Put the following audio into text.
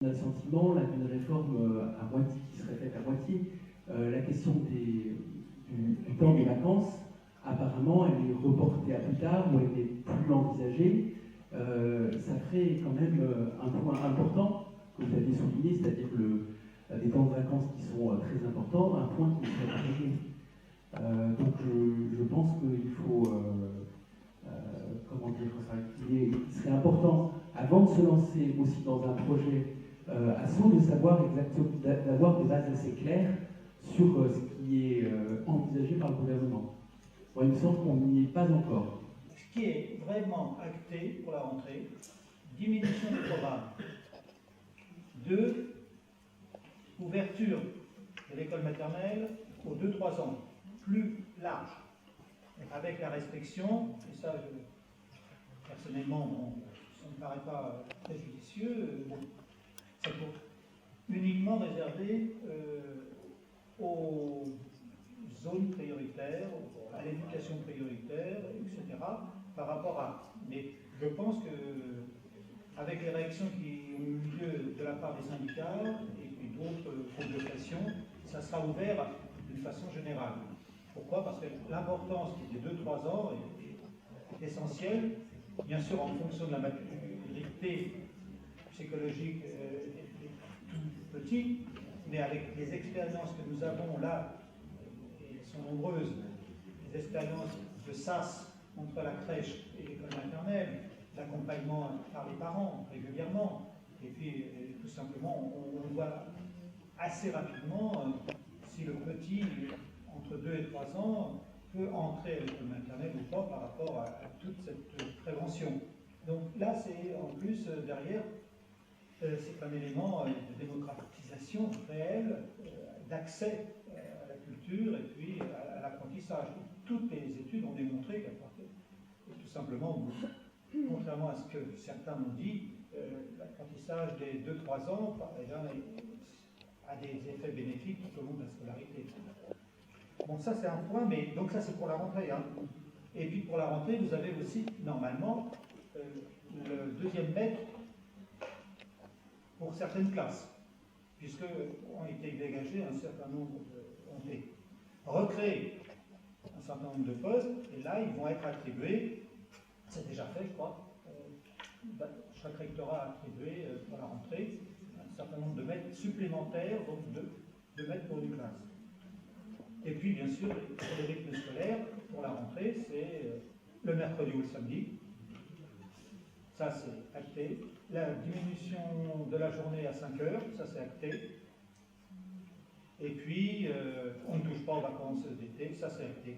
On a le sentiment là d'une réforme à moitié, qui serait faite à moitié. La question du temps des vacances, apparemment, elle est reportée à plus tard ou elle n'est plus envisagée. Ça ferait quand même un point important que vous avez souligné, c'est-à-dire des temps de vacances qui sont très importants, un point qui ne serait pas réglé. Donc je pense qu'il faut, comment dire, il serait important, avant de se lancer aussi dans un projet à saut, de savoir exactement, d'avoir des bases assez claires sur ce qui est envisagé par le gouvernement. Bon, il me semble qu'on n'y est pas encore. Ce qui est vraiment acté pour la rentrée, diminution du programme. 2, ouverture de l'école maternelle aux 2-3 ans, plus large, avec la restriction, et ça, personnellement, bon, ça ne me paraît pas très judicieux, c'est uniquement réservé aux zones prioritaires, à l'éducation prioritaire, etc., par rapport à... Mais je pense que, avec les réactions qui ont eu lieu de la part des syndicats et puis d'autres convocations, ça sera ouvert d'une façon générale. Pourquoi? Parce que l'importance des 2-3 ans est essentielle, bien sûr en fonction de la maturité psychologique des tout petits, mais avec les expériences que nous avons là, et elles sont nombreuses, les expériences de SAS entre la crèche et l'école maternelle, l'accompagnement par les parents régulièrement, et puis tout simplement on voit assez rapidement si le petit, entre 2 et 3 ans, peut entrer à l'école maternelle ou pas par rapport à toute cette prévention. Donc là, c'est en plus derrière, c'est un élément de démocratisation réelle, d'accès à la culture et puis à l'apprentissage. Toutes les études ont démontré qu'à partir, tout simplement, contrairement à ce que certains m'ont dit, l'apprentissage des 2-3 ans, par exemple, a des effets bénéfiques tout au long de la scolarité. Bon, ça c'est un point, mais donc ça c'est pour la rentrée. Hein. Et puis pour la rentrée, vous avez aussi, normalement, le deuxième maître pour certaines classes, puisque ont été dégagés un certain nombre ont été recréés un certain nombre de postes, et là ils vont être attribués, c'est déjà fait je crois, chaque rectorat a attribué pour la rentrée un certain nombre de maîtres supplémentaires, donc de maîtres pour une classe. Et puis bien sûr, pour les rythmes scolaires, pour la rentrée, c'est le mercredi ou le samedi. Ça c'est acté. La diminution de la journée à 5 heures, ça c'est acté. Et puis, on ne touche pas aux vacances d'été, ça c'est acté.